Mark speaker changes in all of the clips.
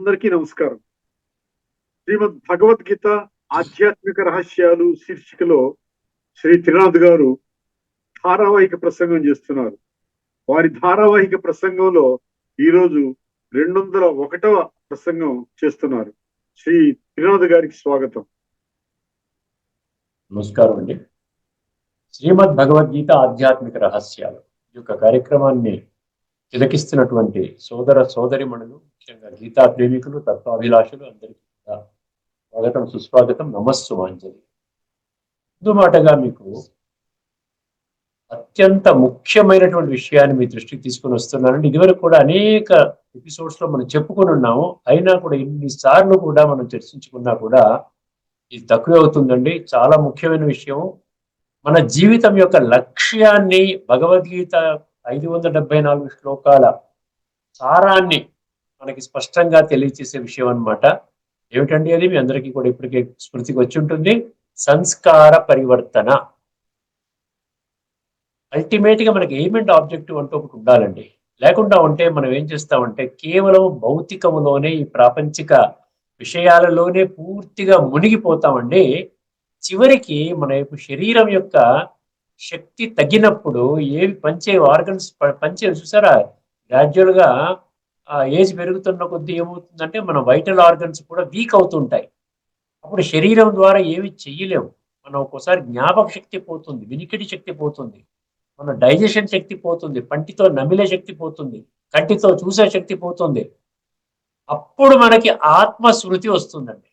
Speaker 1: అందరికీ నమస్కారం. శ్రీమద్ భగవద్గీత ఆధ్యాత్మిక రహస్యాలు శీర్షికలో శ్రీ త్రినాథ్ గారు ధారావాహిక ప్రసంగం చేస్తున్నారు. వారి ధారావాహిక ప్రసంగంలో ఈరోజు 201వ ప్రసంగం చేస్తున్నారు. శ్రీ త్రినాథ్ గారికి స్వాగతం.
Speaker 2: నమస్కారం అండి. శ్రీమద్ భగవద్గీత ఆధ్యాత్మిక రహస్యాలు ఈ యొక్క కార్యక్రమాన్ని తిలకిస్తున్నటువంటి సోదర సోదరిమణులు, ముఖ్యంగా గీతా ప్రేమికులు, తత్వాభిలాషులు అందరికీ కూడా స్వాగతం, సుస్వాగతం, నమస్సుమాంజలి. ముందు మాటగా మీకు అత్యంత ముఖ్యమైనటువంటి విషయాన్ని మీ దృష్టికి తీసుకుని వస్తున్నానండి. ఇదివరకు కూడా అనేక ఎపిసోడ్స్ లో మనం చెప్పుకొని ఉన్నాము. అయినా కూడా ఇన్నిసార్లు కూడా మనం చర్చించుకున్నా కూడా ఇది తక్కువే అవుతుందండి. చాలా ముఖ్యమైన విషయం. మన జీవితం యొక్క లక్ష్యాన్ని భగవద్గీత 574 శ్లోకాల సారాన్ని మనకి స్పష్టంగా తెలియచేసే విషయం అన్నమాట. ఏమిటండి అది? మీ అందరికీ కూడా ఇప్పటికే స్మృతికి వచ్చి ఉంటుంది. సంస్కార పరివర్తన. అల్టిమేట్ గా మనకి ఎయిమ్ అండ్ ఆబ్జెక్టివ్ అంటూ ఒకటి ఉండాలండి. లేకుండా ఉంటే మనం ఏం చేస్తామంటే కేవలం భౌతికములోనే, ఈ ప్రాపంచిక విషయాలలోనే పూర్తిగా మునిగిపోతామండి. చివరికి మన యొక్క శరీరం యొక్క శక్తి తగ్గినప్పుడు ఏవి పంచే ఆర్గన్స్ పంచే చూసారా, గ్రాడ్యువల్ గా ఏజ్ పెరుగుతున్న కొద్దీ ఏమవుతుందంటే మన వైటల్ ఆర్గన్స్ కూడా వీక్ అవుతుంటాయి. అప్పుడు శరీరం ద్వారా ఏమి చెయ్యలేము. మనం ఒక్కోసారి జ్ఞాపక శక్తి పోతుంది, వినికిడి శక్తి పోతుంది, మన డైజెషన్ శక్తి పోతుంది, పంటితో నమిలే శక్తి పోతుంది, కంటితో చూసే శక్తి పోతుంది. అప్పుడు మనకి ఆత్మస్మృతి వస్తుందండి.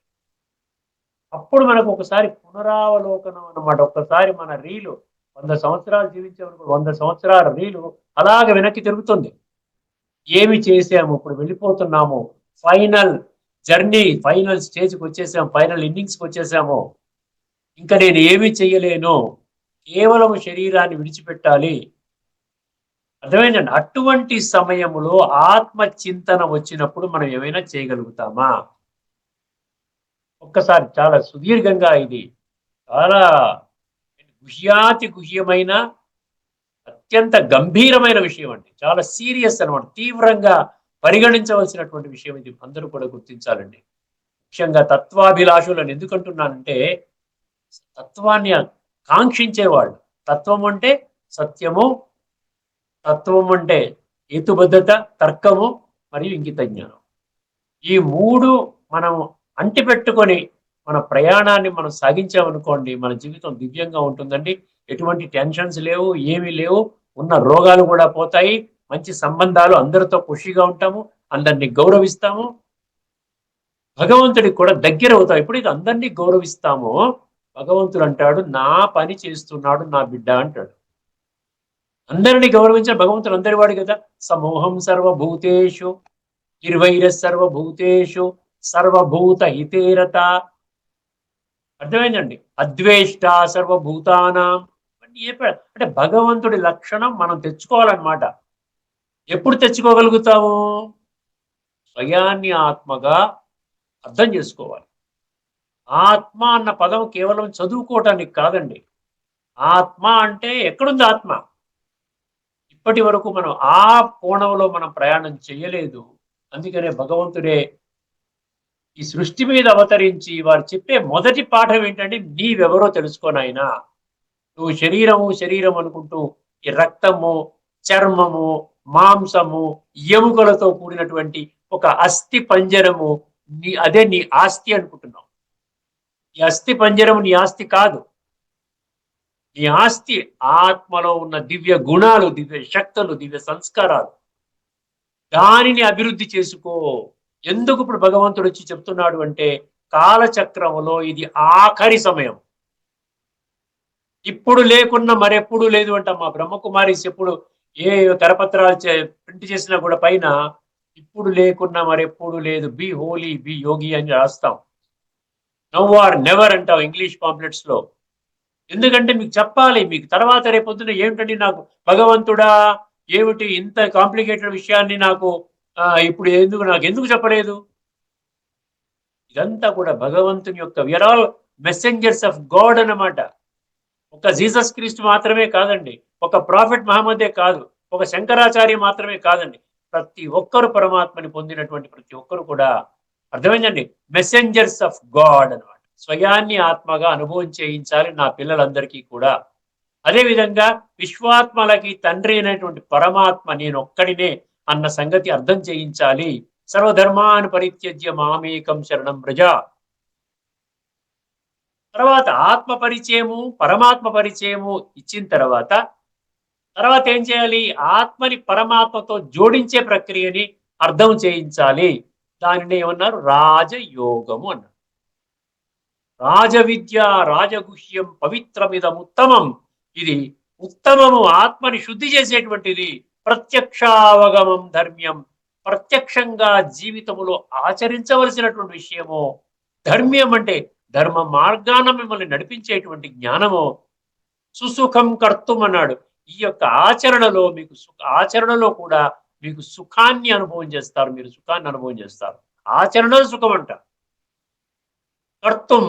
Speaker 2: అప్పుడు మనకు ఒకసారి పునరావలోకనం అన్నమాట. ఒక్కసారి మన రీలు 100 సంవత్సరాలు జీవించామనుకో, 100 సంవత్సరాల రీలు అలాగే వెనక్కి తిరుగుతుంది. ఏమి చేసాము, ఇప్పుడు వెళ్ళిపోతున్నాము, ఫైనల్ జర్నీ, ఫైనల్ స్టేజ్కి వచ్చేసాము, ఫైనల్ ఇన్నింగ్స్కి వచ్చేసాము, ఇంకా నేను ఏమీ చెయ్యలేను, కేవలం శరీరాన్ని విడిచిపెట్టాలి. అర్థమైందండి? అటువంటి సమయంలో ఆత్మ చింతన వచ్చినప్పుడు మనం ఏమైనా చేయగలుగుతామా? ఒక్కసారి చాలా సుదీర్ఘంగా, ఇది చాలా గుహ్యాతి గుహ్యమైన అత్యంత గంభీరమైన విషయం అండి. చాలా సీరియస్ అన్నమాట. తీవ్రంగా పరిగణించవలసినటువంటి విషయం ఇది. అందరూ కూడా గుర్తించాలండి. ముఖ్యంగా తత్వాభిలాషులను ఎందుకంటున్నానంటే, తత్వాన్ని కాంక్షించేవాళ్ళు. తత్వం అంటే సత్యము, తత్వం అంటే హేతుబద్ధత, తర్కము మరియు ఇంగిత జ్ఞానం. ఈ మూడు మనం అంటిపెట్టుకొని మన ప్రయాణాన్ని మనం సాగించామనుకోండి, మన జీవితం దివ్యంగా ఉంటుందండి. ఎటువంటి టెన్షన్స్ లేవు, ఏమీ లేవు, ఉన్న రోగాలు కూడా పోతాయి, మంచి సంబంధాలు, అందరితో ఖుషిగా ఉంటాము, అందరినీ గౌరవిస్తాము, భగవంతుడికి కూడా దగ్గర అవుతాం. ఎప్పుడైతే అందరినీ గౌరవిస్తామో భగవంతుడు అంటాడు, నా పని చేస్తున్నాడు నా బిడ్డ అంటాడు. అందరినీ గౌరవించే భగవంతుడు అందరి వాడు కదా. సమూహం సర్వభూతేషు నిర్వైర సర్వభూతేషు సర్వభూత హితేరత. అర్థమైందండి? అద్వేష్ట సర్వభూతానాం. అంటే భగవంతుడి లక్షణం మనం తెచ్చుకోవాలన్నమాట. ఎప్పుడు తెచ్చుకోగలుగుతాము? స్వయాన్ని ఆత్మగా అర్థం చేసుకోవాలి. ఆత్మ అన్న పదం కేవలం చదువుకోవటానికి కాదండి. ఆత్మ అంటే ఎక్కడుంది ఆత్మ? ఇప్పటి వరకు మనం ఆ కోణంలో మనం ప్రయాణం చేయలేదు. అందుకనే భగవంతుడే ఈ సృష్టి మీద అవతరించి వారు చెప్పే మొదటి పాఠం ఏంటంటే, నీవెవరో తెలుసుకోనాయనా. నువ్వు శరీరము శరీరం అనుకుంటూ ఈ రక్తము, చర్మము, మాంసము, ఎముకలతో కూడినటువంటి ఒక అస్థి పంజరము అదే నీ ఆస్తి అనుకుంటున్నావు. ఈ అస్థి పంజరము నీ ఆస్తి కాదు. నీ ఆస్తి ఆత్మలో ఉన్న దివ్య గుణాలు, దివ్య శక్తులు, దివ్య సంస్కారాలు. దానిని అభివృద్ధి చేసుకో. ఎందుకు ఇప్పుడు భగవంతుడు వచ్చి చెప్తున్నాడు అంటే, కాలచక్రంలో ఇది ఆఖరి సమయం. ఇప్పుడు లేకున్నా మరెప్పుడు లేదు అంట. మా బ్రహ్మకుమారిస్ ఎప్పుడు ఏ కరపత్రాలు ప్రింట్ చేసినా కూడా పైన ఇప్పుడు లేకున్నా మరెప్పుడు లేదు, బి హోలీ, బి యోగి అని రాస్తాం. నవ్ ఆర్ నెవర్ అంటాం ఇంగ్లీష్ పాంప్లెట్స్ లో. ఎందుకంటే మీకు చెప్పాలి, మీకు తర్వాత రేపొద్దున ఏమిటండి నాకు భగవంతుడా, ఏమిటి ఇంత కాంప్లికేటెడ్ విషయాన్ని నాకు ఇప్పుడు ఎందుకు చెప్పలేదు? ఇదంతా కూడా భగవంతుని యొక్క, we are all messengers of God అన్నమాట. ఒక జీసస్ క్రీస్తు మాత్రమే కాదండి, ఒక ప్రాఫెట్ మహమ్మదే కాదు, ఒక శంకరాచార్య మాత్రమే కాదండి. ప్రతి ఒక్కరు పరమాత్మని పొందినటువంటి ప్రతి ఒక్కరు కూడా అర్థమైందండి. మెసెంజర్స్ ఆఫ్ గాడ్ అన్నమాట. స్వయాన్ని ఆత్మగా అనుభవం చేయించాలి నా పిల్లలందరికీ కూడా. అదేవిధంగా విశ్వాత్మలకి తండ్రి అయినటువంటి పరమాత్మ నేనొక్కడినే అన్న సంగతి అర్థం చేయించాలి. సర్వధర్మాన్ పరిత్యజ్య మామేకం శరణం వ్రజ. తర్వాత ఆత్మ పరిచయము పరమాత్మ పరిచయము ఇచ్చిన తర్వాత ఏం చేయాలి? ఆత్మని పరమాత్మతో జోడించే ప్రక్రియని అర్థం చేయించాలి. దానిని ఏమన్నారు? రాజయోగము అన్నారు. రాజవిద్య రాజగుహ్యం పవిత్రమిదముత్తమం. ఇది ఉత్తమము, ఆత్మని శుద్ధి చేసేటువంటిది. ప్రత్యక్షావగమం ధర్మ్యం, ప్రత్యక్షంగా జీవితములో ఆచరించవలసినటువంటి విషయము. ధర్మ్యం అంటే ధర్మ మార్గాన మిమ్మల్ని నడిపించేటువంటి జ్ఞానము. సుసుఖం కర్తుం అన్నాడు. ఈ యొక్క ఆచరణలో మీకు ఆచరణలో కూడా మీకు సుఖాన్ని అనుభవం చేస్తారు. మీరు సుఖాన్ని అనుభవం చేస్తారు. ఆచరణలో సుఖం అంట. కర్తుం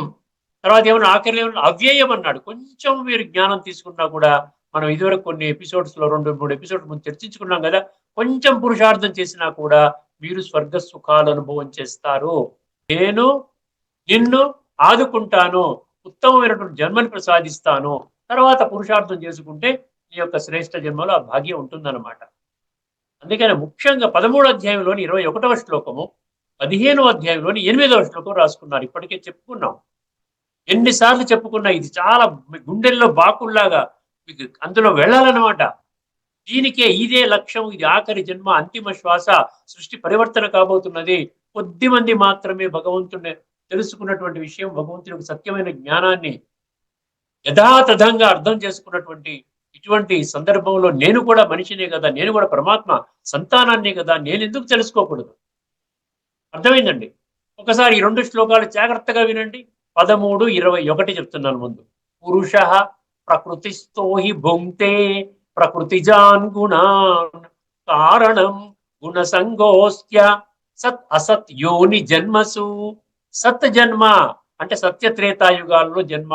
Speaker 2: తర్వాత ఏమన్నా ఆఖరి ఏమన్నా అవ్యయం అన్నాడు. కొంచెం మీరు జ్ఞానం తీసుకున్నా కూడా, మనం ఇదివరకు కొన్ని ఎపిసోడ్స్ లో 2-3 ఎపిసోడ్స్ ముందు చర్చించుకున్నాం కదా, కొంచెం పురుషార్థం చేసినా కూడా మీరు స్వర్గ సుఖాలు అనుభవం చేస్తారు. నేను నిన్ను ఆదుకుంటాను, ఉత్తమమైనటువంటి జన్మని ప్రసాదిస్తాను. తర్వాత పురుషార్థం చేసుకుంటే ఈ యొక్క శ్రేష్ఠ జన్మలో ఆ భాగ్యం ఉంటుందన్నమాట. అందుకని ముఖ్యంగా 13వ అధ్యాయంలోని 21వ శ్లోకము, 15వ అధ్యాయంలోని 8వ శ్లోకం రాసుకున్నారు. ఇప్పటికే చెప్పుకున్నాం. ఎన్నిసార్లు చెప్పుకున్నా ఇది చాలా గుండెల్లో బాకుల్లాగా మీకు అందులో వెళ్ళాలన్నమాట. దీనికే ఇదే లక్ష్యం, ఇది ఆఖరి జన్మ, అంతిమ శ్వాస, సృష్టి పరివర్తన కాబోతున్నది. కొద్ది మంది మాత్రమే భగవంతుని తెలుసుకున్నటువంటి విషయం, భగవంతునికి సత్యమైన జ్ఞానాన్ని యథాతథంగా అర్థం చేసుకున్నటువంటి ఇటువంటి సందర్భంలో నేను కూడా మనిషినే కదా, నేను కూడా పరమాత్మ సంతానాన్నే కదా, నేను ఎందుకు తెలుసుకోకూడదు? అర్థమైందండి. ఒకసారి ఈ 2 శ్లోకాలు జాగ్రత్తగా వినండి. 13, 21 చెప్తున్నాను ముందు. పురుష ప్రకృతిస్థో హి భుంక్తే ప్రకృతిజాన్ గుణాన్ కారణం గుణసంగోస్త్య సత్ అసత్ యోని జన్మసు. సత్ జన్మ అంటే సత్య త్రేతాయుగాల్లో జన్మ,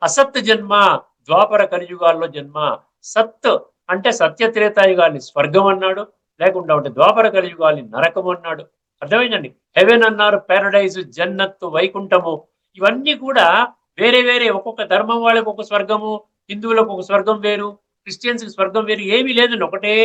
Speaker 2: అసత్ జన్మ ద్వాపర కలియుగాల్లో జన్మ. సత్ అంటే సత్య త్రేతాయుగాల్ని స్వర్గం అన్నాడు, లేకుండా ఉంటే ద్వాపర కలియుగాల్ని నరకం అన్నాడు. అర్థమైందండి. హెవెన్ అన్నారు, పారడైజ్, జన్నత్, వైకుంఠము. ఇవన్నీ కూడా వేరే వేరే. ఒక్కొక్క ధర్మం వాళ్ళకి ఒక స్వర్గము, హిందువులకు ఒక స్వర్గం వేరు, క్రిస్టియన్స్ కి స్వర్గం వేరు, ఏమీ లేదండి. ఒకటే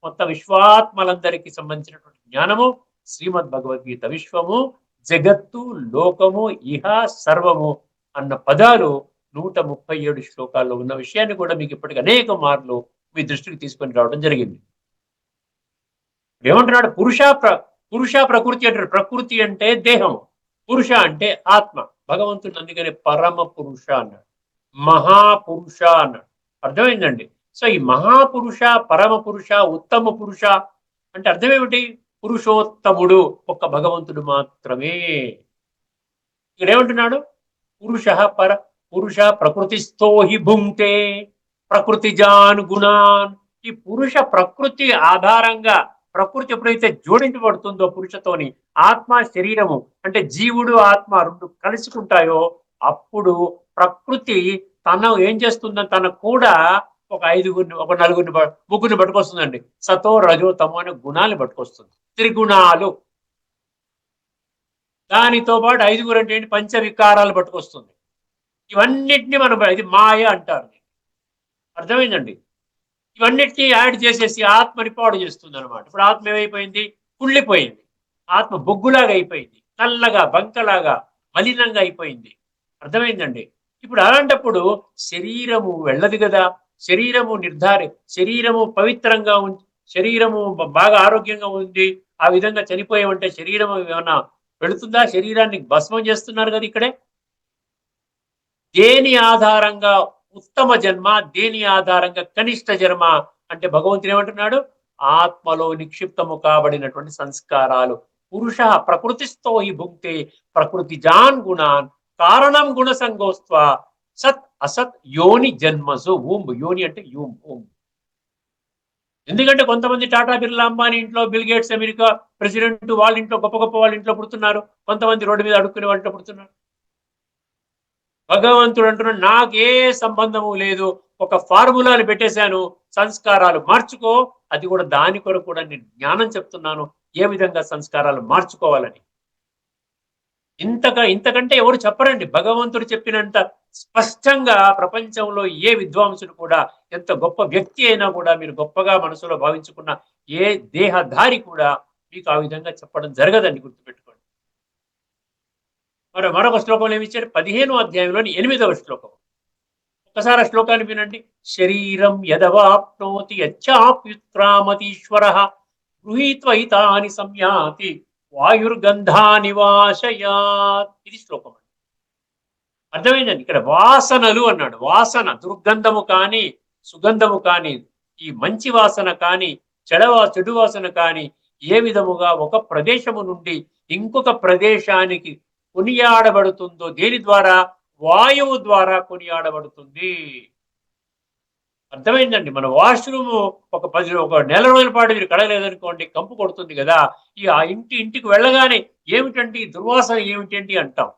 Speaker 2: మొత్తం విశ్వాత్మలందరికీ సంబంధించినటువంటి జ్ఞానము. శ్రీమద్ భగవద్గీత విశ్వము, జగత్తు, లోకము, ఇహ, సర్వము అన్న పదాలు 137 శ్లోకాల్లో ఉన్న విషయాన్ని కూడా మీకు ఇప్పటికి అనేక మార్లు మీ దృష్టికి తీసుకొని రావడం జరిగింది. ఏమంటున్నాడు? పురుష ప్రకృతి అంటారు. ప్రకృతి అంటే దేహం, పురుష అంటే ఆత్మ. భగవంతుడు అందుకని పరమ పురుష అన్నాడు, మహాపురుష అన్నాడు. అర్థమైందండి. సో ఈ మహాపురుష, పరమ పురుష, ఉత్తమ పురుష అంటే అర్థం ఏమిటి? పురుషోత్తముడు ఒక్క భగవంతుడు మాత్రమే. ఇక్కడ ఏమంటున్నాడు? పురుష ప్రకృతిస్థో హి భుంక్తే ప్రకృతిజాన్ గుణాన్. ఈ పురుష ప్రకృతి ఆధారంగా, ప్రకృతి ఎప్పుడైతే జోడించబడుతుందో పురుషతోని, ఆత్మ శరీరము అంటే జీవుడు ఆత్మ రెండు కలుసుకుంటాయో అప్పుడు ప్రకృతి తన ఏం చేస్తుందని తన కూడా ఒక 5గురిని, ఒక 4గురిని, 3గురిని పట్టుకొస్తుందండి. సతో రజో తమో అనే గుణాలను పట్టుకొస్తుంది, త్రిగుణాలు. దానితో పాటు 5గురు అంటే ఏంటి? పంచవికారాలు పట్టుకొస్తుంది. ఇవన్నిటిని మనం ఇది మాయ అంటారు. అర్థమైందండి. ఇవన్నిటికీ యాడ్ చేసేసి ఆత్మని పాడు చేస్తుంది అనమాట. ఇప్పుడు ఆత్మ ఏమైపోయింది? కుళ్ళిపోయింది. ఆత్మ బొగ్గులాగా అయిపోయింది, నల్లగా, బంకలాగా, మలినంగా అయిపోయింది. అర్థమైందండి. ఇప్పుడు అలాంటప్పుడు శరీరము వెళ్ళదు కదా. శరీరము పవిత్రంగా ఉంది, శరీరము బాగా ఆరోగ్యంగా ఉంది, ఆ విధంగా చనిపోయామంటే శరీరం ఏమన్నా వెళుతుందా? శరీరాన్ని భస్మం చేస్తున్నారు కదా ఇక్కడే. దేని ఆధారంగా ఉత్తమ జన్మ, దేని ఆధారంగా కనిష్ట జన్మ అంటే భగవంతుడు ఏమంటున్నాడు? ఆత్మలో నిక్షిప్తము కాబడినటువంటి సంస్కారాలు. పురుష ప్రకృతిస్థో హి భుక్తే ప్రకృతిజాన్ గుణాన్ కారణం గుణ సంగోస్త్వ సత్ అసత్ యోని జన్మసు. యోని అంటే ఊంబ్. ఎందుకంటే కొంతమంది టాటా, బిర్లా, అంబానీ ఇంట్లో, బిల్ గేట్స్ అమెరికా ప్రెసిడెంట్ వాళ్ళ ఇంట్లో, గొప్ప గొప్ప వాళ్ళ ఇంట్లో పుడుతున్నారు. కొంతమంది రోడ్డు మీద అడుక్కునే వాళ్ళ ఇంట్లో పుడుతున్నారు. భగవంతుడు అంటున్నాడు, నాకే సంబంధము లేదు, ఒక ఫార్ములాని పెట్టేశాను, సంస్కారాలు మార్చుకో. అది కూడా దాని కొరకు కూడా నేను జ్ఞానం చెప్తున్నాను, ఏ విధంగా సంస్కారాలు మార్చుకోవాలని. ఇంతకంటే ఎవరు చెప్పరండి. భగవంతుడు చెప్పినంత స్పష్టంగా ప్రపంచంలో ఏ విద్వాంసుడు కూడా, ఎంత గొప్ప వ్యక్తి అయినా కూడా, మీరు గొప్పగా మనసులో భావించుకున్న ఏ దేహధారి కూడా మీకు ఆ విధంగా చెప్పడం జరగదండి, గుర్తుపెట్టుకోండి. మరొక శ్లోకంలో ఏమి ఇచ్చారు? 15వ అధ్యాయంలోని 8వ శ్లోకం. ఒకసారి ఆ శ్లోకాన్ని వినండి. శరీరం యదవాప్నోతి యచ్చాప్యుత్క్రామతీశ్వర గృహీత్వైతాని సంయాతి వాయుర్గంధాని వాశయాత్. ఇది శ్లోకం. అర్థమైందండి. ఇక్కడ వాసనలు అన్నాడు. వాసన, దుర్గంధము కానీ సుగంధము కానీ, ఈ మంచి వాసన కానీ చెడు వాసన కానీ ఏ విధముగా ఒక ప్రదేశము నుండి ఇంకొక ప్రదేశానికి కొనియాడబడుతుందో దేని ద్వారా? వాయువు ద్వారా కొనియాడబడుతుంది. అర్థమైందండి. మన వాష్రూమ్ ఒక నెల రోజుల పాటు మీరు కడగలేదనుకోండి, కంపు కొడుతుంది కదా. ఆ ఇంటికి వెళ్ళగానే ఏమిటండి దుర్వాసన, ఏమిటండి అంటాం.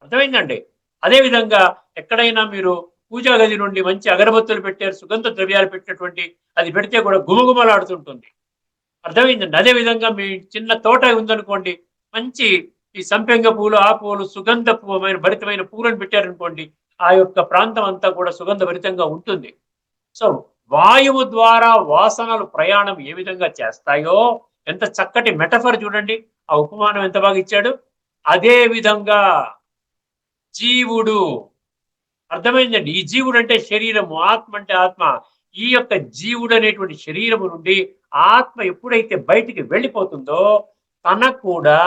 Speaker 2: అర్థమైందండి. అదేవిధంగా ఎక్కడైనా మీరు పూజా గది నుండి మంచి అగరబత్తులు పెట్టారు, సుగంధ ద్రవ్యాలు పెట్టినటువంటి, అది పెడితే కూడా గుమగుమలాడుతుంటుంది. అర్థమైందండి. అదేవిధంగా మీ చిన్న తోట ఉందనుకోండి, మంచి ఈ సంపెంగ పూలు, ఆ పూలు, సుగంధ భరితమైన పూలను పెట్టారనుకోండి, ఆ యొక్క ప్రాంతం అంతా కూడా సుగంధ భరితంగా ఉంటుంది. సో వాయువు ద్వారా వాసనలు ప్రయాణం ఏ విధంగా చేస్తాయో, ఎంత చక్కటి మెటఫర్ చూడండి. ఆ ఉపమానం ఎంత బాగా ఇచ్చాడు. అదే విధంగా జీవుడు, అర్థమైందండి. ఈ జీవుడు అంటే శరీరము, ఆత్మ అంటే ఆత్మ. ఈ యొక్క జీవుడు అనేటువంటి శరీరము నుండి ఆత్మ ఎప్పుడైతే బయటికి వెళ్ళిపోతుందో, తన కూడా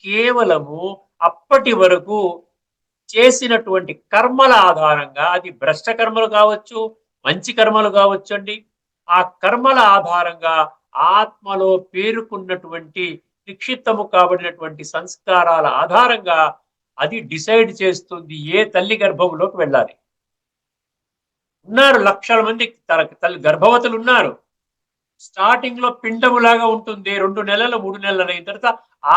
Speaker 2: కేవలము అప్పటి వరకు చేసినటువంటి కర్మల ఆధారంగా, అది భ్రష్ట కర్మలు కావచ్చు, మంచి కర్మలు కావచ్చు అండి, ఆ కర్మల ఆధారంగా ఆత్మలో పేరుకున్నటువంటి నిక్షిప్తము కాబడినటువంటి సంస్కారాల ఆధారంగా అది డిసైడ్ చేస్తుంది ఏ తల్లి గర్భంలోకి వెళ్ళాలి. ఉన్నారు లక్షల మంది తల్లి గర్భవతులు ఉన్నారు. స్టార్టింగ్ లో పిండములాగా ఉంటుంది, 2 నెలలు 3 నెలలు అయిన తర్వాత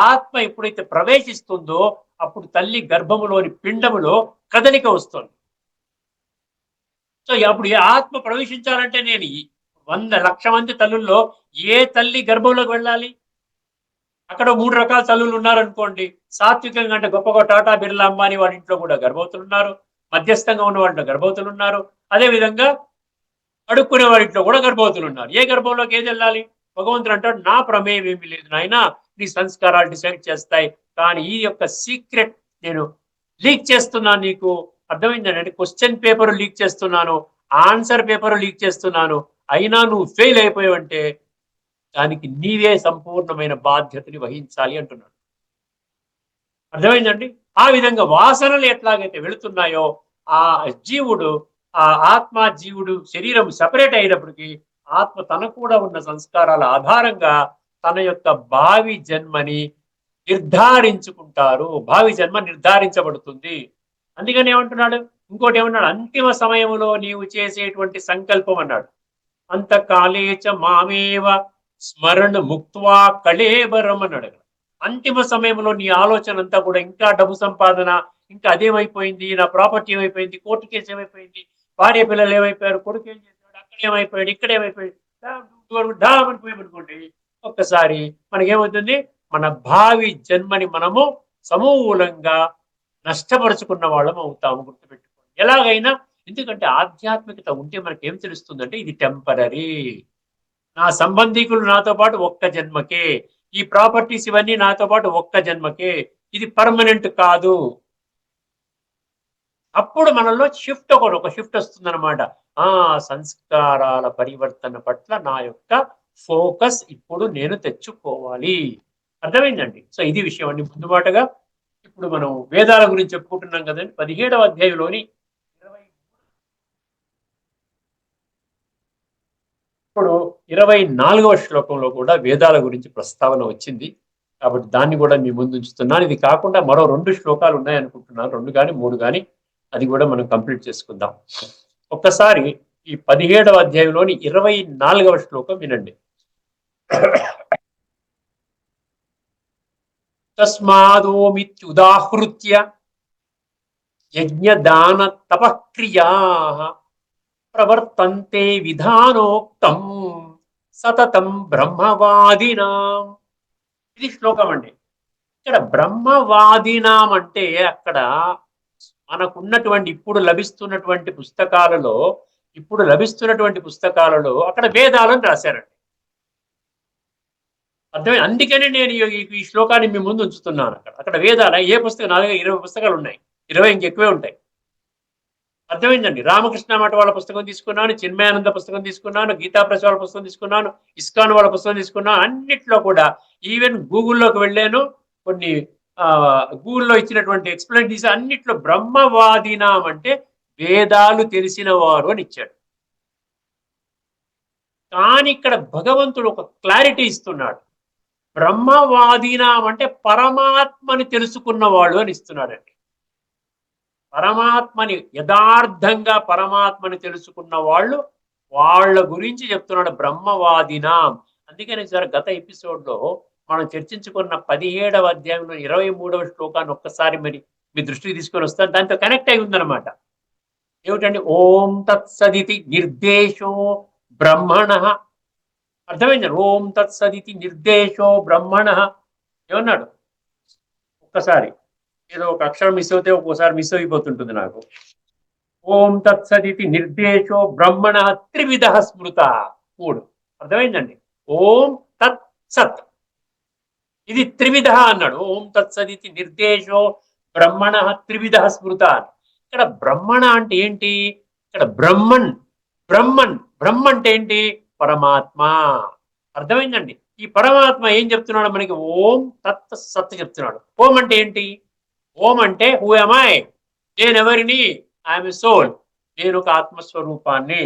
Speaker 2: ఆత్మ ఎప్పుడైతే ప్రవేశిస్తుందో అప్పుడు తల్లి గర్భములోని పిండములో కదలిక వస్తుంది. సో అప్పుడు ఏ ఆత్మ ప్రవేశించాలంటే నేను 100,00,000 మంది తల్లుల్లో ఏ తల్లి గర్భంలోకి వెళ్ళాలి? అక్కడ 3 రకాల తల్లులు ఉన్నారనుకోండి. సాత్వికంగా అంటే గొప్పగా టాటా, బిర్లా, అంబానీ వాళ్ళ ఇంట్లో కూడా గర్భవతులు ఉన్నారు. మధ్యస్థంగా ఉన్న వాళ్ళ గర్భవతులు ఉన్నారు. అదేవిధంగా అడుక్కునే వారి ఇంట్లో కూడా గర్భవతులు ఉన్నారు. ఏ గర్భంలోకి ఏది వెళ్ళాలి? భగవంతుడు అంటాడు, నా ప్రమేయం ఏమీ లేదు నాయన, నీ సంస్కారాలు డిసైడ్ చేస్తాయి. కానీ ఈ యొక్క సీక్రెట్ నేను లీక్ చేస్తున్నాను నీకు. అర్థమైందంటే క్వశ్చన్ పేపర్ లీక్ చేస్తున్నాను, ఆన్సర్ పేపర్ లీక్ చేస్తున్నాను, అయినా నువ్వు ఫెయిల్ అయిపోయావంటే దానికి నీవే సంపూర్ణమైన బాధ్యతని వహించాలి అంటున్నాడు. అర్థమైందండి. ఆ విధంగా వాసనలు ఎట్లాగైతే వెళుతున్నాయో, ఆ జీవుడు, ఆ ఆత్మ జీవుడు శరీరం సపరేట్ అయినప్పటికీ ఆత్మ తన కూడా ఉన్న సంస్కారాల ఆధారంగా తన యొక్క భావి జన్మని నిర్ధారించుకుంటారు. భావి జన్మ నిర్ధారించబడుతుంది. అందుకని ఏమంటున్నాడు? ఇంకోటి ఏమన్నాడు? అంతిమ సమయంలో నీవు చేసేటువంటి సంకల్పం అన్నాడు. అంతకాలేచ మామేవ స్మరణ ముక్త్వా కళేబరం అన్నాడు. అంతిమ సమయంలో నీ ఆలోచన అంతా కూడా ఇంకా డబ్బు సంపాదన, ఇంకా అదేమైపోయింది, నా ప్రాపర్టీ ఏమైపోయింది, కోర్టు కేసు ఏమైపోయింది, భార్య పిల్లలు ఏమైపోయారు, కొడుకు ఏం చేశాడు, అక్కడ ఏమైపోయాడు, ఇక్కడ ఏమైపోయాడు, డామనిపోయామనుకోండి, ఒక్కసారి మనకేమవుతుంది? మన భావి జన్మని మనము సమూలంగా నష్టపరుచుకున్న వాళ్ళం అవుతాము. గుర్తుపెట్టుకోండి. ఎలాగైనా, ఎందుకంటే ఆధ్యాత్మికత ఉంటే మనకి ఏం తెలుస్తుందంటే ఇది టెంపరరీ. నా సంబంధికులు నాతో పాటు ఒక్క జన్మకే, ఈ ప్రాపర్టీస్ ఇవన్నీ నాతో పాటు ఒక్క జన్మకే, ఇది పర్మనెంట్ కాదు. అప్పుడు మనలో ఒక షిఫ్ట్ వస్తుందన్నమాట. సంస్కారాల పరివర్తన పట్ల నా యొక్క ఫోకస్ ఇప్పుడు నేను తెచ్చుకోవాలి. అర్థమైందండి. సో ఇది విషయం అండి. ముందు మాటగా ఇప్పుడు మనం వేదాల గురించి చెప్పుకుంటున్నాం కదండి. 17వ అధ్యాయంలోని ఇప్పుడు 24వ శ్లోకంలో కూడా వేదాల గురించి ప్రస్తావన వచ్చింది. కాబట్టి దాన్ని కూడా మీ ముందు ఉంచుతున్నాను. ఇది కాకుండా మరో 2 శ్లోకాలు ఉన్నాయనుకుంటున్నాను, 2 కానీ 3 కానీ, అది కూడా మనం కంప్లీట్ చేసుకుందాం. ఒక్కసారి ఈ 17వ అధ్యాయంలోని 24వ శ్లోకం వినండి. తస్మాదోమిత్యుదాహృత్య యజ్ఞదాన తపక్రియా ప్రవర్తంతే విధానోక్తం సతతం బ్రహ్మవాదినాం. ఇది శ్లోకం అండి. ఇక్కడ బ్రహ్మవాదినాం అంటే అక్కడ మనకున్నటువంటి ఇప్పుడు లభిస్తున్నటువంటి పుస్తకాలలో అక్కడ వేదాలను రాశారండి. అర్థమే. అందుకనే నేను ఈ శ్లోకాన్ని మీ ముందు ఉంచుతున్నాను. అక్కడ వేదాలు ఏ పుస్తకం 20 పుస్తకాలు ఉన్నాయి, 20 ఇంకెక్కువే ఉంటాయి. అర్థమైందండి. రామకృష్ణ మఠ వాళ్ళ పుస్తకం తీసుకున్నాను, చిన్మయానంద పుస్తకం తీసుకున్నాను, గీతా ప్రసాద్ వాళ్ళ పుస్తకం తీసుకున్నాను, ఇస్కాన్ వాళ్ళ పుస్తకం తీసుకున్నాను. అన్నిట్లో కూడా ఈవెన్ గూగుల్లోకి వెళ్ళాను, కొన్ని గూగుల్లో ఇచ్చినటువంటి ఎక్స్ప్లెయిన్ తీసి అన్నిట్లో బ్రహ్మవాదినాం అంటే వేదాలు తెలిసిన వారు అని ఇచ్చాడు. కానీ ఇక్కడ భగవంతుడు ఒక క్లారిటీ ఇస్తున్నాడు. బ్రహ్మవాదినాం అంటే పరమాత్మని తెలుసుకున్నవాడు అని ఇస్తున్నాడండి. పరమాత్మని యథార్థంగా పరమాత్మని తెలుసుకున్న వాళ్ళ గురించి చెప్తున్నాడు బ్రహ్మవాదినాం. అందుకని సార్ గత ఎపిసోడ్లో మనం చర్చించుకున్న 17వ అధ్యాయంలో 23వ శ్లోకాన్ని ఒక్కసారి మరి మీ దృష్టికి తీసుకొని వస్తాను. దాంతో కనెక్ట్ అయి ఉందన్నమాట. ఏమిటండి? ఓం తత్సదితి నిర్దేశో బ్రహ్మణ. అర్థమైంది? ఓం తత్సదితి నిర్దేశో బ్రహ్మణ ఏమన్నాడు? ఒక్కసారి ఏదో ఒక అక్షరం మిస్ అవుతే ఒక్కోసారి మిస్ అయిపోతుంటుంది నాకు. ఓం తత్సదితి నిర్దేశో బ్రహ్మణ త్రివిధ స్మృత. 3. అర్థమైందండి? ఓం తత్ సత్, ఇది త్రివిధ అన్నాడు. ఓం తత్సదితి నిర్దేశో బ్రహ్మణ త్రివిధ స్మృత. ఇక్కడ బ్రహ్మణ అంటే ఏంటి? ఇక్కడ బ్రహ్మన్ అంటే ఏంటి? పరమాత్మ. అర్థమైందండి? ఈ పరమాత్మ ఏం చెప్తున్నాడు మనకి? ఓం తత్ సత్ చెప్తున్నాడు. ఓం అంటే ఏంటి? ఓం అంటే హూ ఎమ్ ఐ, నేనెవరిని? ఐఎమ్ ఎ సోల్, నేను ఒక ఆత్మస్వరూపాన్ని.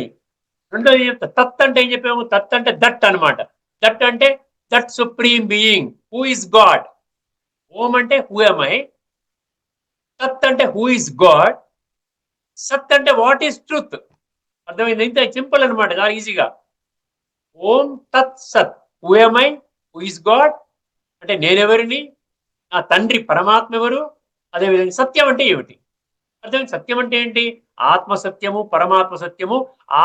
Speaker 2: రెండోది చెప్తా. తత్ అంటే ఏం చెప్పాము? తత్ అంటే దట్ అనమాట. దట్ అంటే that supreme being, who is God. Om అంటే హూ ఎమ్ ఐ, తత్ అంటే హూ ఇస్ గాడ్, సత్ అంటే వాట్ ఈస్ ట్రూత్. అర్థమైంది? ఇంత సింపుల్ అనమాట, చాలా ఈజీగా. ఓం తత్ సత్, who M I, who is God అంటే నేనెవరిని, నా తండ్రి పరమాత్మ ఎవరు, అదేవిధంగా సత్యం అంటే ఏమిటి. అర్థమైంది? సత్యం అంటే ఏంటి? ఆత్మ సత్యము, పరమాత్మ సత్యము,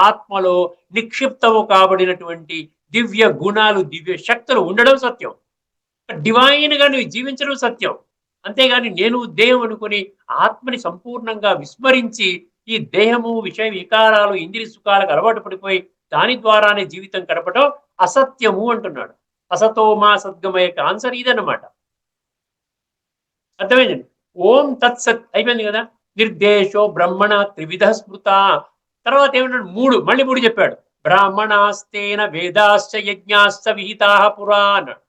Speaker 2: ఆత్మలో నిక్షిప్తము కాబడినటువంటి దివ్య గుణాలు, దివ్య శక్తులు ఉండడం సత్యం. డివైన్ గా నువ్వు జీవించడం సత్యం. అంతేగాని నేను దేహం అనుకుని ఆత్మని సంపూర్ణంగా విస్మరించి ఈ దేహము, విషయ వికారాలు, ఇంద్రియ సుఖాలకు అలవాటు పడిపోయి దాని ద్వారానే జీవితం గడపడం అసత్యము అంటున్నాడు. అసతో మా సద్గమయ ఆన్సర్ ఇదన్నమాట. అర్థమైందండి? ఓం తత్సత్ అయిపోయింది కదా. నిర్దేశో బ్రహ్మణ త్రివిధ స్మృత. తర్వాత ఏమన్నాడు? 3, మళ్ళీ 3 చెప్పాడు. బ్రాహ్మణాస్తేన వేదాశ్చ యజ్ఞాశ్చ విహితా పురా అన్నాడు.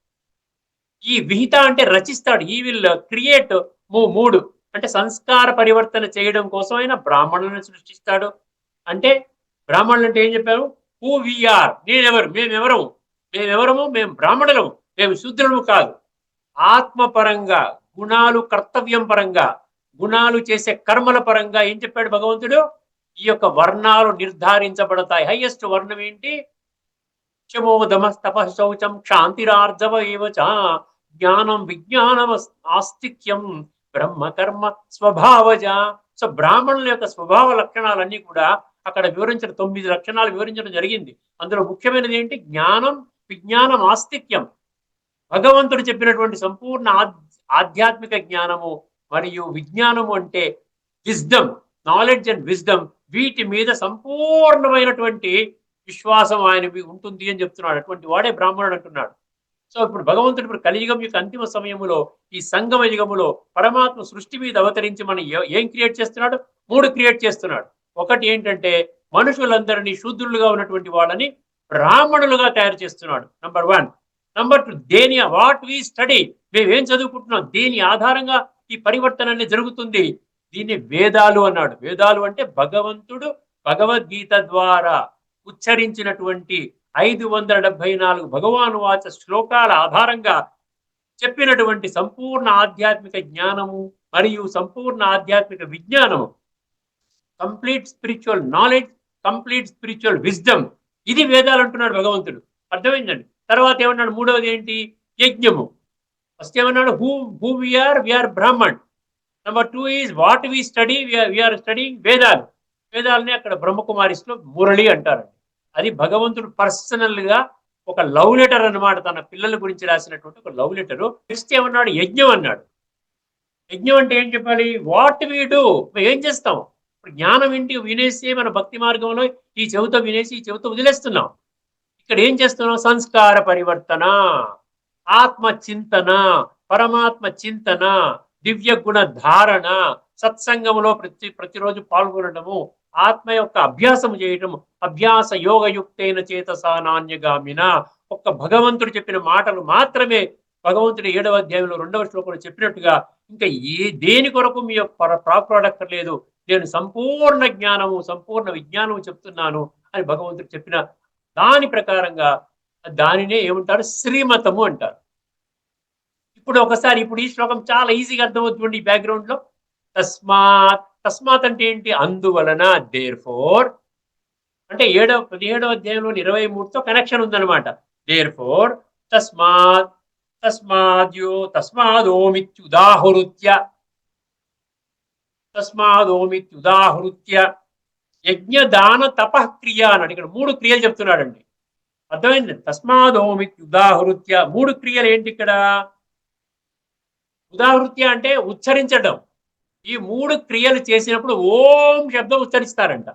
Speaker 2: ఈ విహిత అంటే రచిస్తాడు. ఈ విల్ క్రియేట్. 3 అంటే సంస్కార పరివర్తన చేయడం కోసం ఆయన బ్రాహ్మణులను సృష్టిస్తాడు. అంటే బ్రాహ్మణులు అంటే ఏం చెప్పారు? హూ వీఆర్, నేనెవరు, మేమెవరము, మేము బ్రాహ్మణులము, మేము శూద్రులము కాదు. ఆత్మపరంగా, గుణాలు కర్తవ్యం పరంగా, గుణాలు చేసే కర్మల పరంగా ఏం చెప్పాడు భగవంతుడు? ఈ యొక్క వర్ణాలు నిర్ధారించబడతాయి. హైయెస్ట్ వర్ణం ఏంటి? శమోదమ తపశౌచం క్షాంతిరార్జవ ఏవచ జ్ఞానం విజ్ఞానం ఆస్తిక్యం బ్రహ్మ కర్మ స్వభావజ. సో బ్రాహ్మణుల యొక్క స్వభావ లక్షణాలన్నీ కూడా అక్కడ వివరించిన 9 లక్షణాలు వివరించడం జరిగింది. అందులో ముఖ్యమైనది ఏంటి? జ్ఞానం, విజ్ఞానం, ఆస్తిక్యం. భగవంతుడు చెప్పినటువంటి సంపూర్ణ ఆధ్యాత్మిక జ్ఞానము మరియు విజ్ఞానము అంటే విజ్డమ్, నాలెడ్జ్ అండ్ విజ్డమ్. వీటి మీద సంపూర్ణమైనటువంటి విశ్వాసం ఆయనకి ఉంటుంది అని చెప్తున్నాడు. అటువంటి వాడే బ్రాహ్మణుడు అంటున్నాడు. సో ఇప్పుడు భగవంతుడు ఇప్పుడు కలియుగం యొక్క అంతిమ సమయంలో, ఈ సంగమ యుగములో పరమాత్మ సృష్టి మీద అవతరించి మనం ఏం క్రియేట్ చేస్తున్నాడు? 3 క్రియేట్ చేస్తున్నాడు. ఒకటి ఏంటంటే మనుషులందరినీ శూద్రులుగా ఉన్నటువంటి వాళ్ళని బ్రాహ్మణులుగా తయారు చేస్తున్నాడు. నంబర్ 1. నంబర్ 2, దేని వాట్ వి స్టడీ, మేమేం చదువుకుంటున్నాం, దేని ఆధారంగా ఈ పరివర్తన అనేది జరుగుతుంది. దీన్ని వేదాలు అన్నాడు. వేదాలు అంటే భగవంతుడు భగవద్గీత ద్వారా ఉచ్చరించినటువంటి 574 భగవాను వాచ శ్లోకాల ఆధారంగా చెప్పినటువంటి సంపూర్ణ ఆధ్యాత్మిక జ్ఞానము మరియు సంపూర్ణ ఆధ్యాత్మిక విజ్ఞానము, complete spiritual knowledge, complete spiritual wisdom, ఇది వేదాలు అంటున్నాడు భగవంతుడు. అర్థమైందండి? తర్వాత ఏమన్నాడు? 3వది ఏంటి? యజ్ఞము. ఫస్ట్ ఏమన్నాడు? Who we are Brahmin. Number 2 is what we study, we are studying వేదాలు. వేదాలని అక్కడ బ్రహ్మకుమారిస్లో మురళి అంటారండి. అది భగవంతుడు పర్సనల్ గా ఒక లవ్ లెటర్ అన్నమాట, తన పిల్లల గురించి రాసినటువంటి ఒక లవ్ లెటరు. నెక్స్ట్ ఏమన్నాడు? యజ్ఞం అన్నాడు. యజ్ఞం అంటే ఏం చెప్పాలి? వాట్ వి డూ, ఏం చేస్తాం? ఇప్పుడు జ్ఞానం ఏంటి? వినేసి మన భక్తి మార్గంలో ఈ చెవితో వినేసి ఈ చెవితో వదిలేస్తున్నాం. ఇక్కడ ఏం చేస్తున్నాం? సంస్కార పరివర్తన, ఆత్మ చింతన, పరమాత్మ చింతన, దివ్య గుణ ధారణ, సత్సంగంలో ప్రతిరోజు పాల్గొనడము, ఆత్మ యొక్క అభ్యాసం చేయటము. అభ్యాస యోగయుక్తైన చేతసా నాణ్యగామిన. ఒక్క భగవంతుడు చెప్పిన మాటలు మాత్రమే, భగవంతుడు 7వ అధ్యాయంలో 2వ శ్లోకంలో చెప్పినట్టుగా ఇంకా దేని కొరకు మీ యొక్క ప్రాప్ట్ లేదు, నేను సంపూర్ణ జ్ఞానము సంపూర్ణ విజ్ఞానము చెప్తున్నాను అని భగవంతుడు చెప్పిన దాని ప్రకారంగా దానినే ఏమంటారు? శ్రీమతము అంటారు. ఇప్పుడు ఈ శ్లోకం చాలా ఈజీగా అర్థమవుతుంది ఈ బ్యాక్గ్రౌండ్ లో. తస్మాత్, తస్మాత్ అంటే ఏంటి? అందువలన, దేర్ ఫోర్ అంటే 17వ అధ్యాయంలోని 23తో కనెక్షన్ ఉందన్నమాట. దేర్ ఫోర్ తస్మాత్, తస్మాదోమిత్యుదాహృత్య, తస్మాదోమిత్యుదాహృత్య యజ్ఞదాన తపఃక్రియ అన్నాడు. ఇక్కడ 3 క్రియలు చెప్తున్నాడండి. అర్థమైంది? తస్మాదోమిత్యుదాహృత్య 3 క్రియలు ఏంటి ఇక్కడ? ఉదాహృత్య అంటే ఉచ్చరించడం. ఈ 3 క్రియలు చేసినప్పుడు ఓం శబ్దం ఉచ్చరిస్తారంట.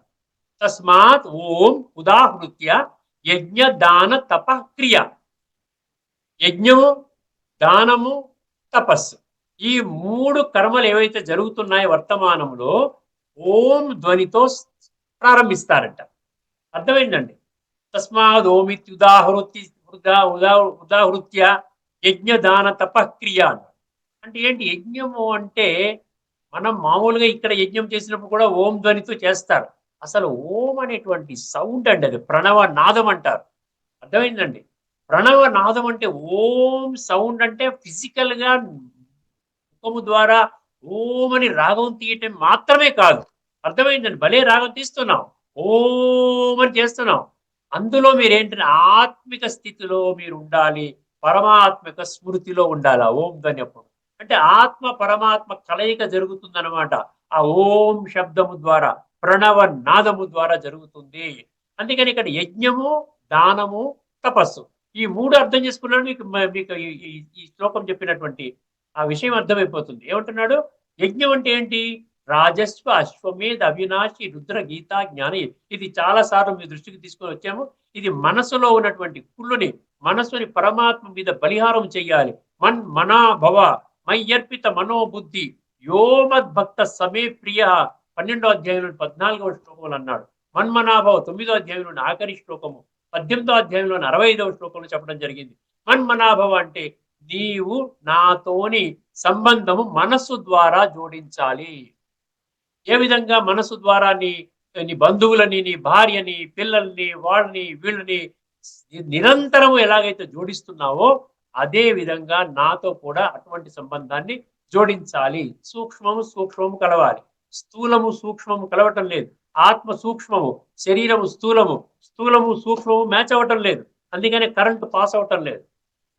Speaker 2: తస్మాత్ ఓం ఉదాహృత్య యజ్ఞ దాన తపఃక్రియ. యజ్ఞము, దానము, తపస్సు, ఈ 3 కర్మలు ఏవైతే జరుగుతున్నాయో వర్తమానంలో ఓం ధ్వనితో ప్రారంభిస్తారంట. అర్థమైందండి? తస్మాత్ ఓమిత్యుదాహృత్య ఉదాహృత్య యజ్ఞ దాన తపఃక్రియ అంటే ఏంటి? యజ్ఞము అంటే మనం మామూలుగా ఇక్కడ యజ్ఞం చేసినప్పుడు కూడా ఓం ధ్వనితో చేస్తారు. అసలు ఓం అనేటువంటి సౌండ్ అండి, అది ప్రణవ నాదం అంటారు. అర్థమైందండి? ప్రణవ నాదం అంటే ఓం సౌండ్ అంటే ఫిజికల్ గా ముఖము ద్వారా ఓం అని రాగం తీయటం మాత్రమే కాదు. అర్థమైందండి? భలే రాగం తీస్తున్నాం, ఓం అని చేస్తున్నాం. అందులో మీరేంటంటే ఆత్మిక స్థితిలో మీరు ఉండాలి, పరమాత్మిక స్మృతిలో ఉండాలి ఆ ఓం ధ్వని అప్పుడు. అంటే ఆత్మ పరమాత్మ కలయిక జరుగుతుందన్నమాట ఆ ఓం శబ్దము ద్వారా, ప్రణవ నాదము ద్వారా జరుగుతుంది. అందుకని ఇక్కడ యజ్ఞము, దానము, తపస్సు, ఈ 3 అర్థం చేసుకున్నాడు మీకు. మీకు ఈ శ్లోకం చెప్పినటువంటి ఆ విషయం అర్థమైపోతుంది. ఏమంటున్నాడు? యజ్ఞం అంటే ఏంటి? రాజస్వ అశ్వమేధ అవినాశి రుద్ర గీతా జ్ఞాని. ఇది చాలా సార్లు మీ దృష్టికి తీసుకొని వచ్చాము. ఇది మనసులో ఉన్నటువంటి కుళ్ళుని, మనసుని పరమాత్మ మీద బలిహారం చెయ్యాలి. మనాభవ మయ్యర్పిత మనోబుద్ధి యోమద్భక్త సమే ప్రియ. 12వ అధ్యాయంలో 14వ శ్లోకములు అన్నాడు. మన్మనాభవ 9వ అధ్యాయంలోని ఆఖరి శ్లోకము, 18వ అధ్యాయంలోని 65వ శ్లోకంలో చెప్పడం జరిగింది. మన్మనాభవ అంటే నీవు నాతోని సంబంధము మనస్సు ద్వారా జోడించాలి. ఏ విధంగా? మనసు ద్వారా నీ నీ బంధువులని, నీ భార్యని, పిల్లల్ని, వాళ్ళని, వీళ్ళని నిరంతరము ఎలాగైతే జోడిస్తున్నావో అదే విధంగా నాతో కూడా అటువంటి సంబంధాన్ని జోడించాలి. సూక్ష్మము సూక్ష్మము కలవాలి, స్థూలము సూక్ష్మము కలవటం లేదు. ఆత్మ సూక్ష్మము, శరీరము స్థూలము, స్థూలము సూక్ష్మము మ్యాచ్ అవ్వటం లేదు. అందుకనే కరెంటు పాస్ అవటం లేదు.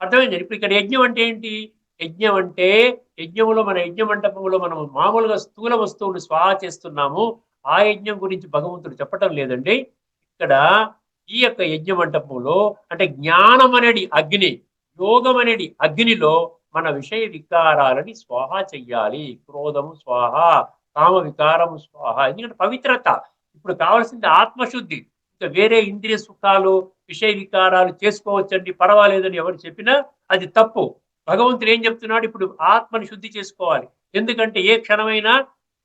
Speaker 2: అర్థమైంది? ఇప్పుడు ఇక్కడ యజ్ఞం అంటే ఏంటి? యజ్ఞం అంటే యజ్ఞంలో మన యజ్ఞ మంటపంలో మనం మామూలుగా స్థూల వస్తువులు స్వాహా చేస్తున్నాము. ఆ యజ్ఞం గురించి భగవంతుడు చెప్పటం లేదండి. ఇక్కడ ఈ యొక్క యజ్ఞ మంటపంలో అంటే జ్ఞానం అనేది అగ్ని, యోగం అనేది అగ్నిలో మన విషయ వికారాలని స్వాహా చెయ్యాలి. క్రోధము స్వాహ, కామ వికారము స్వాహ. ఎందుకంటే పవిత్రత. ఇప్పుడు కావాల్సింది ఆత్మశుద్ధి. ఇంకా వేరే ఇంద్రియ సుఖాలు, విషయ వికారాలు చేసుకోవచ్చండి, పర్వాలేదని ఎవరు చెప్పినా అది తప్పు. భగవంతుడు ఏం చెప్తున్నాడు? ఇప్పుడు ఆత్మని శుద్ధి చేసుకోవాలి. ఎందుకంటే ఏ క్షణమైనా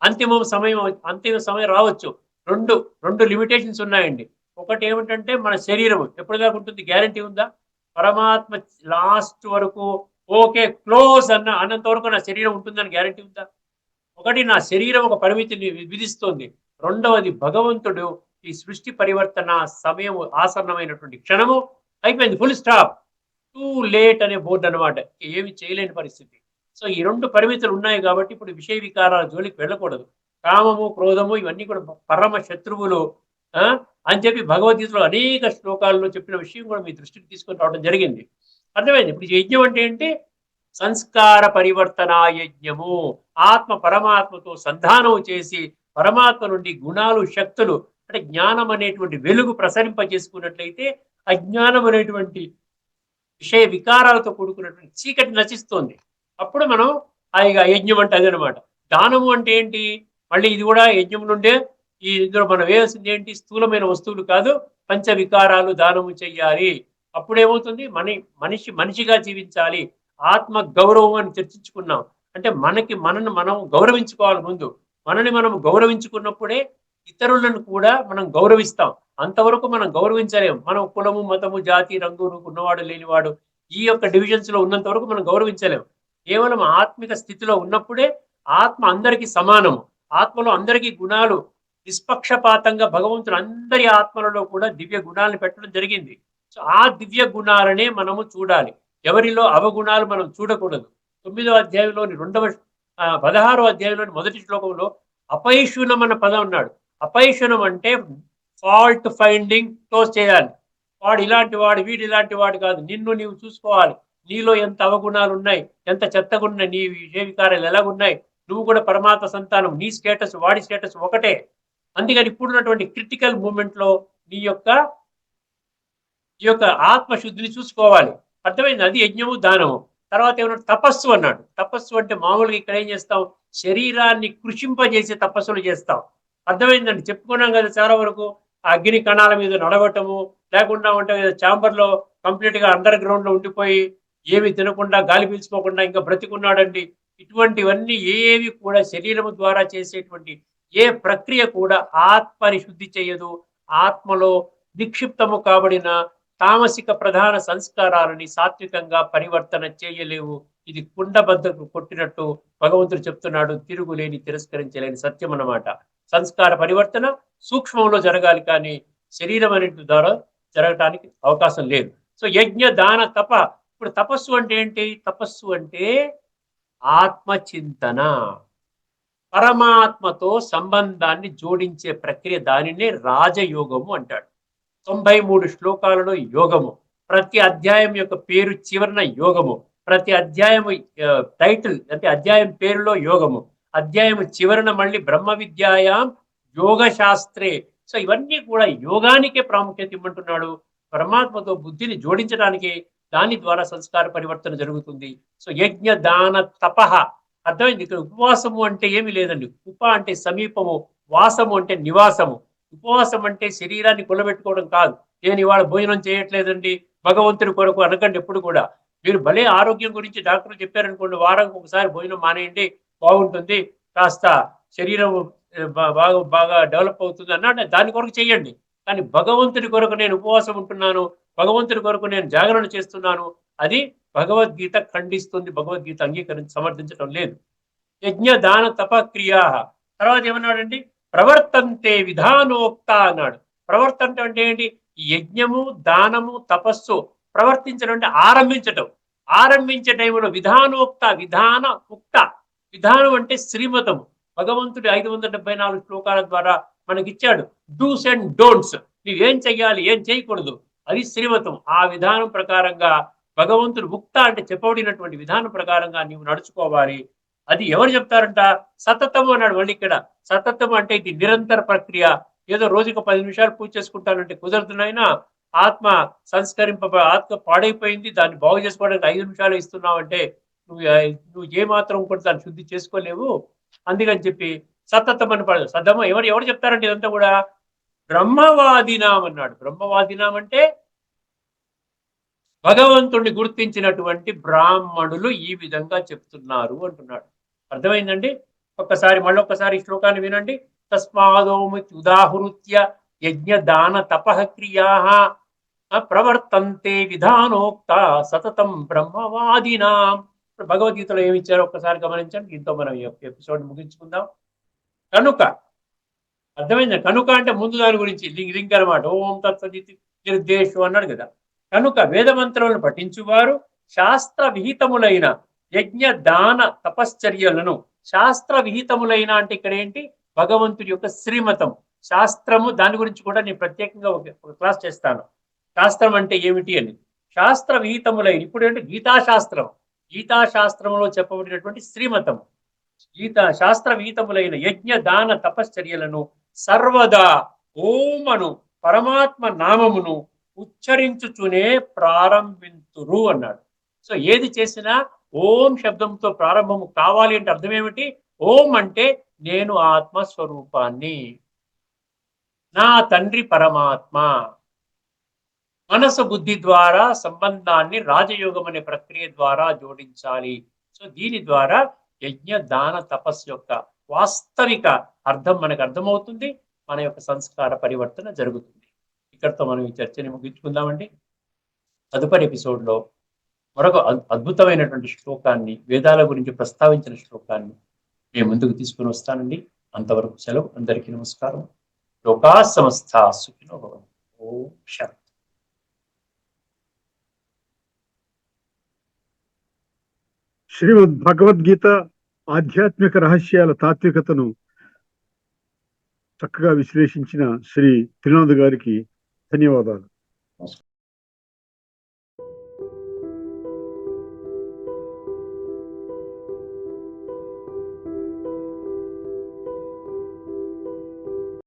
Speaker 2: అంతిమ సమయం రావచ్చు. రెండు లిమిటేషన్స్ ఉన్నాయండి. ఒకటి ఏమిటంటే మన శరీరం ఎప్పటిదాకా ఉంటుంది, గ్యారంటీ ఉందా? పరమాత్మ లాస్ట్ వరకు ఓకే క్లోజ్ అన్నంత వరకు నా శరీరం ఉంటుందని గ్యారంటీ ఉందా? ఒకటి, నా శరీరం ఒక పరిమితిని విధిస్తోంది. రెండవది, భగవంతుడు ఈ సృష్టి పరివర్తన సమయం ఆసన్నమైనటువంటి క్షణము అయిపోయింది, ఫుల్ స్టాప్, టూ లేట్ అనే బోర్డు అనమాట. ఏమి చేయలేని పరిస్థితి. సో ఈ 2 పరిమితులు ఉన్నాయి కాబట్టి ఇప్పుడు విషయ వికారాల జోలికి వెళ్ళకూడదు. కామము, క్రోధము ఇవన్నీ కూడా పరమ శత్రువులు అని చెప్పి భగవద్గీతలో అనేక శ్లోకాల్లో చెప్పిన విషయం కూడా మీ దృష్టికి తీసుకొని రావడం జరిగింది. అర్థమైంది? ఇప్పుడు యజ్ఞం అంటే ఏంటి? సంస్కార పరివర్తన యజ్ఞము. ఆత్మ పరమాత్మతో సంధానం చేసి పరమాత్మ నుండి గుణాలు, శక్తులు అంటే జ్ఞానం అనేటువంటి వెలుగు ప్రసరింపజేసుకున్నట్లయితే అజ్ఞానం అనేటువంటి విషయ వికారాలతో కూడుకున్నటువంటి చీకటి నశిస్తోంది. అప్పుడు మనం హాయిగా యజ్ఞం అంటే అదనమాట. దానము అంటే ఏంటి? మళ్ళీ ఇది కూడా యజ్ఞం నుండే ఈ ఇందులో మనం వేయాల్సింది ఏంటి? స్థూలమైన వస్తువులు కాదు, పంచ వికారాలు దానము చెయ్యాలి. అప్పుడేమవుతుంది? మనిషి మనిషిగా జీవించాలి. ఆత్మ గౌరవం అని చర్చించుకున్నాం. అంటే మనల్ని మనం గౌరవించుకోవాలి ముందు. మనని మనం గౌరవించుకున్నప్పుడే ఇతరులను కూడా మనం గౌరవిస్తాం. అంతవరకు మనం గౌరవించలేము. మనం కులము, మతము, జాతి, రంగు ఉన్నవాడు, లేనివాడు ఈ యొక్క డివిజన్స్ లో ఉన్నంత వరకు మనం గౌరవించలేము. కేవలం ఆత్మిక స్థితిలో ఉన్నప్పుడే ఆత్మ అందరికీ సమానము. ఆత్మలో అందరికీ గుణాలు నిష్పక్షపాతంగా భగవంతుడు అందరి ఆత్మలలో కూడా దివ్య గుణాలను పెట్టడం జరిగింది. సో ఆ దివ్య గుణాలనే మనము చూడాలి. ఎవరిలో అవగుణాలు మనం చూడకూడదు. 9వ అధ్యాయంలోని 16వ అధ్యాయంలోని మొదటి శ్లోకంలో అపైశునం అన్న పదం ఉన్నాడు. అపైశునం అంటే ఫాల్ట్ ఫైండింగ్ క్లోజ్ చేయాలి. వాడు ఇలాంటి వాడు, వీడు ఇలాంటి వాడు కాదు. నిన్ను నీవు చూసుకోవాలి. నీలో ఎంత అవగుణాలు ఉన్నాయి, ఎంత చెత్తగున్నాయి, నీ విషయవికారాలు ఎలాగున్నాయి. నువ్వు కూడా పరమాత్మ సంతానం. నీ స్టేటస్ వాడి స్టేటస్ ఒకటే. అందుకని ఇప్పుడున్నటువంటి క్రిటికల్ మూమెంట్ లో నీ యొక్క ఈ యొక్క ఆత్మశుద్ధిని చూసుకోవాలి. అర్థమైంది? అది యజ్ఞము, దానము. తర్వాత ఏమన్నా తపస్సు అన్నాడు. తపస్సు అంటే మామూలుగా ఇక్కడ ఏం చేస్తాం? శరీరాన్ని కృషింపజేసే తపస్సులు చేస్తాం. అర్థమైందండి? చెప్పుకున్నాం కదా చాలా వరకు. ఆ అగ్ని కణాల మీద నడవటము, లేకుండా ఉంటే ఛాంబర్ లో కంప్లీట్ గా అండర్ గ్రౌండ్ లో ఉండిపోయి ఏమి తినకుండా గాలి పీల్చుకోకుండా ఇంకా బ్రతికున్నాడండి. ఇటువంటివన్నీ ఏవి కూడా శరీరము ద్వారా చేసేటువంటి ఏ ప్రక్రియ కూడా ఆత్మని శుద్ధి చేయదు. ఆత్మలో నిక్షిప్తము కాబడిన తామసిక ప్రధాన సంస్కారాలని సాత్వికంగా పరివర్తన చేయలేవు. ఇది కుండబద్దకు కొట్టినట్టు భగవంతుడు చెప్తున్నాడు. తిరుగులేని, తిరస్కరించలేని సత్యం అన్నమాట. సంస్కార పరివర్తన సూక్ష్మంలో జరగాలి, కానీ శరీరం అన్నింటి ద్వారా జరగటానికి అవకాశం లేదు. సో యజ్ఞ, దాన, తప. ఇప్పుడు తపస్సు అంటే ఏంటి? తపస్సు అంటే ఆత్మచింతన, పరమాత్మతో సంబంధాన్ని జోడించే ప్రక్రియ. దానినే రాజయోగము అంటాడు. 93 శ్లోకాలలో యోగము. ప్రతి అధ్యాయం యొక్క పేరు చివరన యోగము. ప్రతి అధ్యాయము టైటిల్ అంటే అధ్యాయం పేరులో యోగము. అధ్యాయం చివరన మళ్ళీ బ్రహ్మ విద్యాయాం యోగ శాస్త్రే. సో ఇవన్నీ కూడా యోగానికే ప్రాముఖ్యత ఇవ్వమంటున్నాడు. పరమాత్మతో బుద్ధిని జోడించడానికి దాని ద్వారా సంస్కార పరివర్తన జరుగుతుంది. సో యజ్ఞ, దాన, తపహ. అర్థమైంది? ఇక్కడ ఉపవాసము అంటే ఏమి లేదండి. ఉప అంటే సమీపము, వాసము అంటే నివాసము. ఉపవాసం అంటే శరీరాన్ని కొలబెట్టుకోవడం కాదు. నేను ఇవాళ భోజనం చేయట్లేదండి భగవంతుడి కొరకు అనకండి ఎప్పుడు కూడా. మీరు భలే ఆరోగ్యం గురించి డాక్టర్లు చెప్పారనుకోండి, వారానికి ఒకసారి భోజనం మానేయండి, బాగుంటుంది, కాస్త శరీరం బాగా బాగా డెవలప్ అవుతుంది అన్నాడు. దాని కొరకు చెయ్యండి. కానీ భగవంతుడి కొరకు నేను ఉపవాసం ఉంటున్నాను, భగవంతుడి కొరకు నేను జాగరణ చేస్తున్నాను, అది భగవద్గీత ఖండిస్తుంది. భగవద్గీత సమర్థించడం లేదు. యజ్ఞ, దాన, తప క్రియా. తర్వాత ఏమన్నాడండి? ప్రవర్తంతే విధానోక్త అన్నాడు. ప్రవర్తంట అంటే ఏంటి? యజ్ఞము, దానము, తపస్సు ప్రవర్తించడం అంటే ఆరంభించటం. ఆరంభించే టైంలో విధానోక్త, విధాన ఉక్త. విధానం అంటే శ్రీమతము. భగవంతుడి 574 శ్లోకాల ద్వారా మనకిచ్చాడు డూస్ అండ్ డోంట్స్. నువ్వేం చెయ్యాలి, ఏం చేయకూడదు, అది శ్రీమతం. ఆ విధానం ప్రకారంగా భగవంతుడు ఉక్త అంటే చెప్పబడినటువంటి విధానం ప్రకారంగా నీవు నడుచుకోవాలి. అది ఎవరు చెప్తారంట? సతతము అన్నాడు. మళ్ళీ ఇక్కడ సతతం అంటే ఇది నిరంతర ప్రక్రియ. ఏదో రోజుకు 10 నిమిషాలు పూజ చేసుకుంటానంటే కుదరదునైనా. ఆత్మ ఆత్మ పాడైపోయింది, దాన్ని బాగు చేసుకోవడానికి 5 నిమిషాలు ఇస్తున్నావు అంటే నువ్వు ఏమాత్రం కూడా దాన్ని శుద్ధి చేసుకోలేవు. అందుకని చెప్పి సతతం అని పడదు. సతమ ఎవరు చెప్తారంటే ఇదంతా కూడా బ్రహ్మవాదినాం అన్నాడు. బ్రహ్మవాదినాం అంటే భగవంతుణ్ణి గుర్తించినటువంటి బ్రాహ్మణులు ఈ విధంగా చెప్తున్నారు అంటున్నాడు. అర్థమైందండి? మళ్ళొక్కసారి శ్లోకాన్ని వినండి. తస్మాదోముచి ఉదాహృత్య యజ్ఞ, దాన, తపః క్రియా ప్రవర్తంతే విధానోక్త సతతం బ్రహ్మవాదినాం. భగవద్గీతలో ఏమి ఇచ్చారో ఒక్కసారి గమనించండి. దీంతో మనం ఈ ఎపిసోడ్ ముగించుకుందాం. కనుక అర్థమైంది? కనుక అంటే ముందు దాని గురించి లింక్ అనమాట. ఓం తత్సదితి నిర్దేశం అన్నాడు కదా. కనుక వేదమంత్రములను పఠించువారు శాస్త్ర విహితములైన యజ్ఞ, దాన, తపశ్చర్యలను, శాస్త్ర విహితములైన అంటే ఇక్కడ ఏంటి? భగవంతుడి యొక్క శ్రీమతం, శాస్త్రము. దాని గురించి కూడా నేను ప్రత్యేకంగా ఒక క్లాస్ చేస్తాను. శాస్త్రం అంటే ఏమిటి అని. శాస్త్ర విహితములైన ఇప్పుడు ఏంటి? గీతాశాస్త్రం. గీతాశాస్త్రంలో చెప్పబడినటువంటి శ్రీమతం. శాస్త్ర విహితములైన యజ్ఞ దాన తపశ్చర్యలను సర్వదా ఓం అను పరమాత్మ నామమును ఉచ్చరించుచునే ప్రారంభింతురు అన్నాడు. సో ఏది చేసినా ఓం శబ్దంతో ప్రారంభము కావాలి అంటే అర్థం ఏమిటి? ఓం అంటే నేను ఆత్మస్వరూపాన్ని, నా తండ్రి పరమాత్మ, మనసు బుద్ధి ద్వారా సంబంధాన్ని రాజయోగం అనే ప్రక్రియ ద్వారా జోడించాలి. సో దీని ద్వారా యజ్ఞ దాన తపస్సు యొక్క వాస్తవిక అర్థం మనకు అర్థమవుతుంది, మన యొక్క సంస్కార పరివర్తన జరుగుతుంది. ఇక్కడితో మనం ఈ చర్చని ముగించుకుందామండి. తదుపరి ఎపిసోడ్లో మరొక అద్భుతమైనటువంటి శ్లోకాన్ని, వేదాల గురించి ప్రస్తావించిన శ్లోకాన్ని మేము ముందుకు తీసుకుని వస్తానండి. అంతవరకు సెలవు. అందరికీ నమస్కారం. లోకా సమస్త సుఖినో భవంతు. ఓం శాంతి.
Speaker 1: శ్రీమద్ భగవద్గీత ఆధ్యాత్మిక రహస్యాల తాత్వికతను చక్కగా విశ్లేషించిన శ్రీ త్రినాథ్ గారికి ధన్యవాదాలు.